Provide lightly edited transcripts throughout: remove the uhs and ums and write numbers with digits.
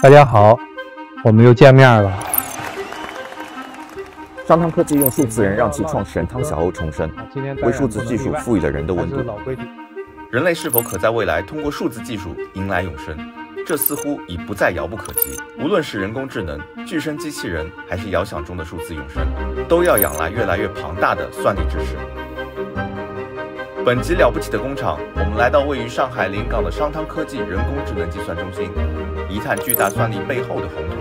大家好，我们又见面了。商汤科技用数字人让其创始人汤小欧重生，为数字技术赋予了人的温度。人类是否可在未来通过数字技术迎来永生？这似乎已不再遥不可及。无论是人工智能、具身机器人，还是遥想中的数字永生，都要仰赖越来越庞大的算力支持。本集了不起的工厂，我们来到位于上海临港的商汤科技人工智能计算中心，一探巨大算力背后的宏图。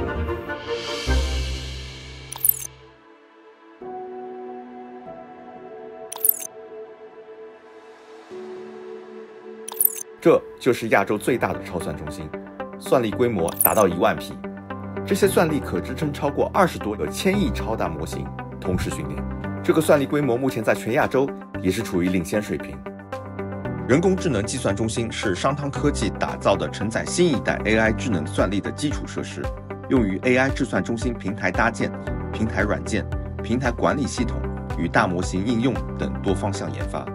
这就是亚洲最大的超算中心，算力规模达到1万匹。这些算力可支撑超过20多个1000亿超大模型同时训练。这个算力规模目前在全亚洲也是处于领先水平。人工智能计算中心是商汤科技打造的承载新一代 AI 智能算力的基础设施，用于 AI 智算中心平台搭建、平台软件、平台管理系统与大模型应用等多方向研发。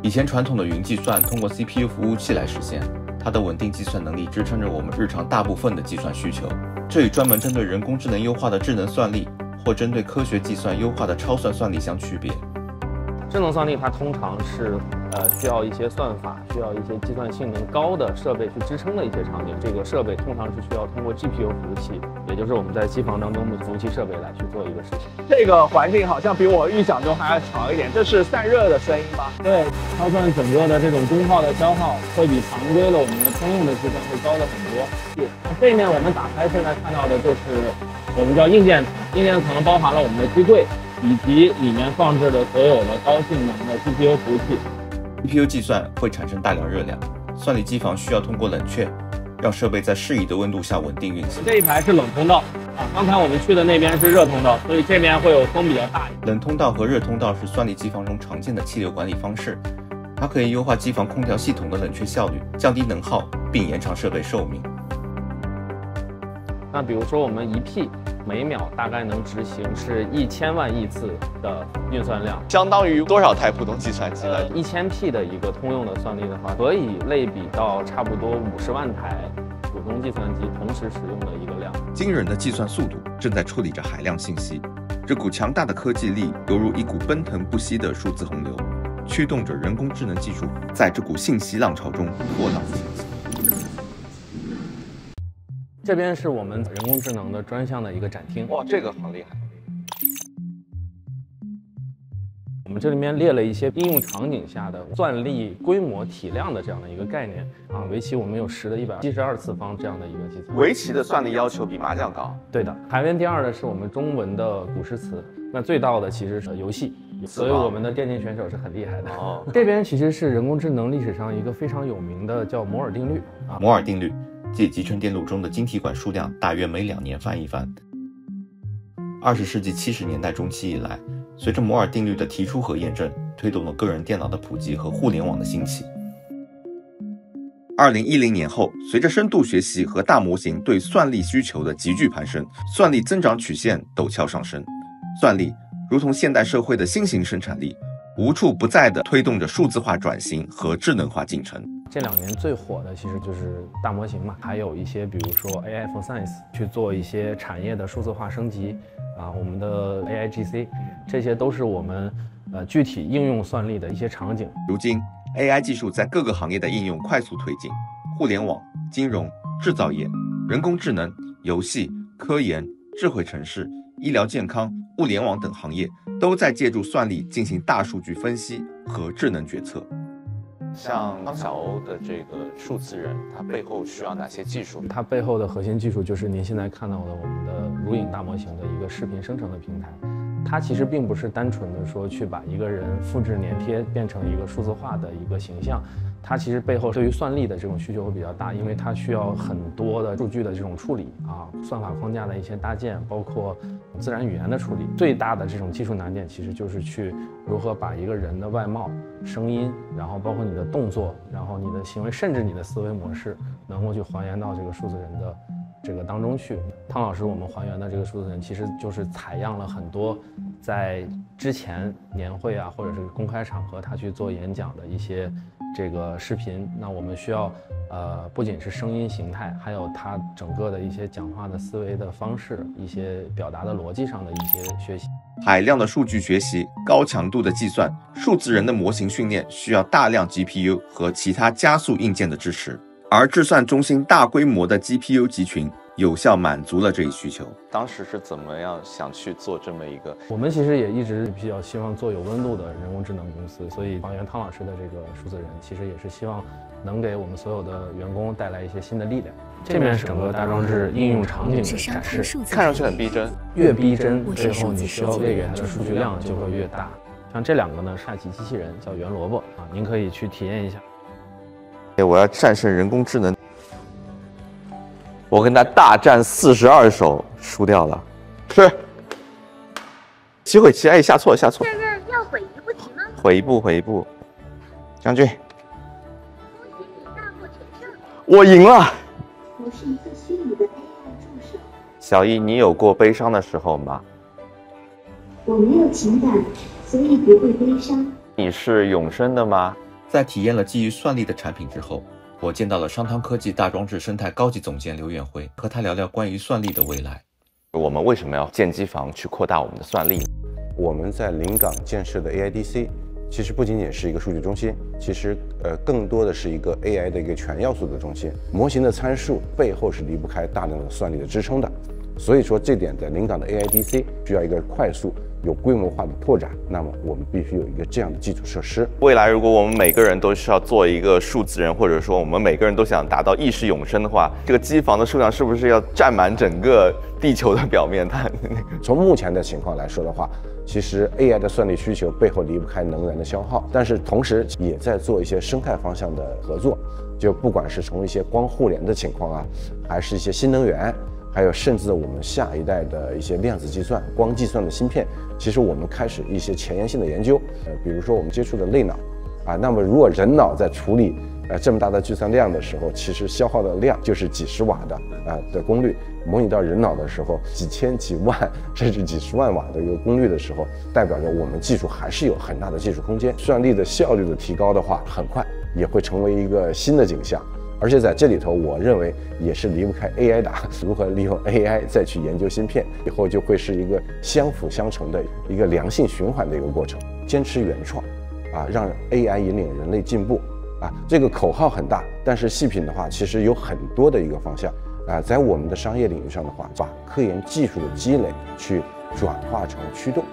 以前传统的云计算通过 CPU 服务器来实现，它的稳定计算能力支撑着我们日常大部分的计算需求。这与专门针对人工智能优化的智能算力或针对科学计算优化的超算算力相区别。智能算力它通常是需要一些算法，需要一些计算性能高的设备去支撑的一些场景。这个设备通常是需要通过 GPU 服务器，也就是我们在机房当中的服务器设备来去做一个事情。这个环境好像比我预想中还要吵一点，这是散热的声音吧？对，超算整个的这种功耗的消耗会比常规的我们的通用的计算会高的很多。背面我们打开现在看到的就是我们叫硬件层，硬件层包含了我们的机柜，以及里面放置的所有的高性能的 GPU 服务器。GPU 计算会产生大量热量，算力机房需要通过冷却，让设备在适宜的温度下稳定运行。这一排是冷通道刚才我们去的那边是热通道，所以这边会有风比较大。冷通道和热通道是算力机房中常见的气流管理方式，它可以优化机房空调系统的冷却效率，降低能耗，并延长设备寿命。那比如说我们一 P 每秒大概能执行是1000万亿次的运算量，相当于多少台普通计算机呢？1000 P 的一个通用的算力的话，可以类比到差不多50万台普通计算机同时使用的一个量。惊人的计算速度正在处理着海量信息，这股强大的科技力犹如一股奔腾不息的数字洪流，驱动着人工智能技术在这股信息浪潮中波浪起伏。这边是我们人工智能的专项的一个展厅。哇，这个好厉害！我们这里面列了一些应用场景下的算力规模体量的这样的一个概念围棋我们有10的172次方这样的一个计算。围棋的算力要求比麻将高。对的，排名第2的是我们中文的古诗词，那最到的其实是游戏，所以我们的电竞选手是很厉害的。这边其实是人工智能历史上一个非常有名的叫摩尔定律摩尔定律即集成电路中的晶体管数量大约每2年翻一番。20世纪70年代中期以来，随着摩尔定律的提出和验证，推动了个人电脑的普及和互联网的兴起。2010年后，随着深度学习和大模型对算力需求的急剧攀升，算力增长曲线陡峭上升。算力如同现代社会的新型生产力，无处不在地推动着数字化转型和智能化进程。这2年最火的其实就是大模型嘛，还有一些比如说 AI for Science 去做一些产业的数字化升级我们的 AIGC， 这些都是我们具体应用算力的一些场景。如今 AI 技术在各个行业的应用快速推进，互联网、金融、制造业、人工智能、游戏、科研、智慧城市、医疗健康、物联网等行业都在借助算力进行大数据分析和智能决策。像汤小欧的这个数字人，它背后需要哪些技术？它背后的核心技术就是您现在看到的我们的如影大模型的一个视频生成的平台。它其实并不是单纯的说去把一个人复制粘贴变成一个数字化的一个形象，它其实背后对于算力的这种需求会比较大，因为它需要很多的数据的这种处理算法框架的一些搭建，包括自然语言的处理。最大的这种技术难点其实就是去如何把一个人的外貌、声音，然后包括你的动作，然后你的行为，甚至你的思维模式，能够去还原到这个数字人的这个当中去。汤老师我们还原的这个数字人其实就是采样了很多在之前年会啊，或者是公开场合，他去做演讲的一些这个视频，那我们需要不仅是声音形态，还有他整个的一些讲话的思维的方式，一些表达的逻辑上的一些学习。海量的数据学习、高强度的计算、数字人的模型训练需要大量 GPU 和其他加速硬件的支持，而智算中心大规模的 GPU 集群有效满足了这一需求。当时是怎么样想去做这么一个？我们其实也一直比较希望做有温度的人工智能公司，所以黄源汤老师的这个数字人，其实也是希望能给我们所有的员工带来一些新的力量。这面是整个大装置应用场景的展示，看上去很逼真，越逼真，最后你需要喂给它的数据量就会越大。像这两个呢，下棋机器人叫圆萝卜啊，您可以去体验一下。我要战胜人工智能。我跟他大战42手，输掉了。是。棋毁棋，哎，下错。这要毁一步棋吗？毁一步。将军，恭喜你大获全胜。我赢了。我是一个虚拟的 AI 助手。小易，你有过悲伤的时候吗？我没有情感，所以不会悲伤。你是永生的吗？在体验了基于算力的产品之后，我见到了商汤科技大装置生态高级总监刘远辉，和他聊聊关于算力的未来。我们为什么要建机房去扩大我们的算力？我们在临港建设的 AIDC， 其实不仅仅是一个数据中心，其实更多的是一个 AI 的一个全要素的中心。模型的参数背后是离不开大量的算力的支撑的，所以说这点在临港的 AIDC 需要一个快速有规模化的拓展，那么我们必须有一个这样的基础设施。未来如果我们每个人都需要做一个数字人，或者说我们每个人都想达到意识永生的话，这个机房的数量是不是要占满整个地球的表面碳？从目前的情况来说的话，其实 AI 的算力需求背后离不开能源的消耗，但是同时也在做一些生态方向的合作，就不管是从一些光互联的情况啊，还是一些新能源，还有甚至我们下一代的一些量子计算、光计算的芯片，其实我们开始一些前沿性的研究。比如说我们接触的类脑啊，那么如果人脑在处理这么大的计算量的时候，其实消耗的量就是几十瓦的功率。模拟到人脑的时候，几千、几万甚至几十万瓦的一个功率的时候，代表着我们技术还是有很大的技术空间。算力的效率的提高的话，很快也会成为一个新的景象。而且在这里头，我认为也是离不开 AI 的。如何利用 AI 再去研究芯片，以后就会是一个相辅相成的一个良性循环的一个过程。坚持原创，让 AI 引领人类进步。这个口号很大，但是细品的话，其实有很多的一个方向。在我们的商业领域上的话，把科研技术的积累去转化成驱动。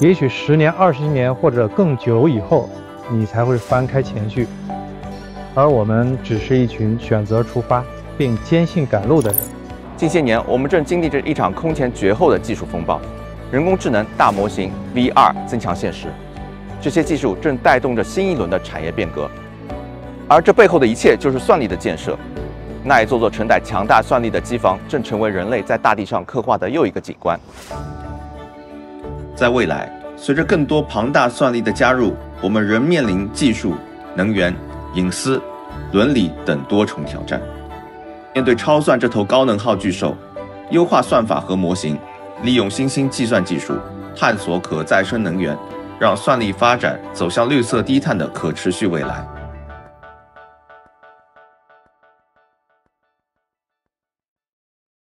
也许10年、20年或者更久以后，你才会翻开前序，而我们只是一群选择出发并坚信赶路的人。近些年，我们正经历着一场空前绝后的技术风暴，人工智能、大模型、VR 增强现实，这些技术正带动着新一轮的产业变革，而这背后的一切就是算力的建设。那一座座承载强大算力的机房，正成为人类在大地上刻画的又一个景观。在未来，随着更多庞大算力的加入，我们仍面临技术、能源、隐私、伦理等多重挑战。面对超算这头高能号巨兽，优化算法和模型，利用新兴计算技术，探索可再生能源，让算力发展走向绿色低碳的可持续未来。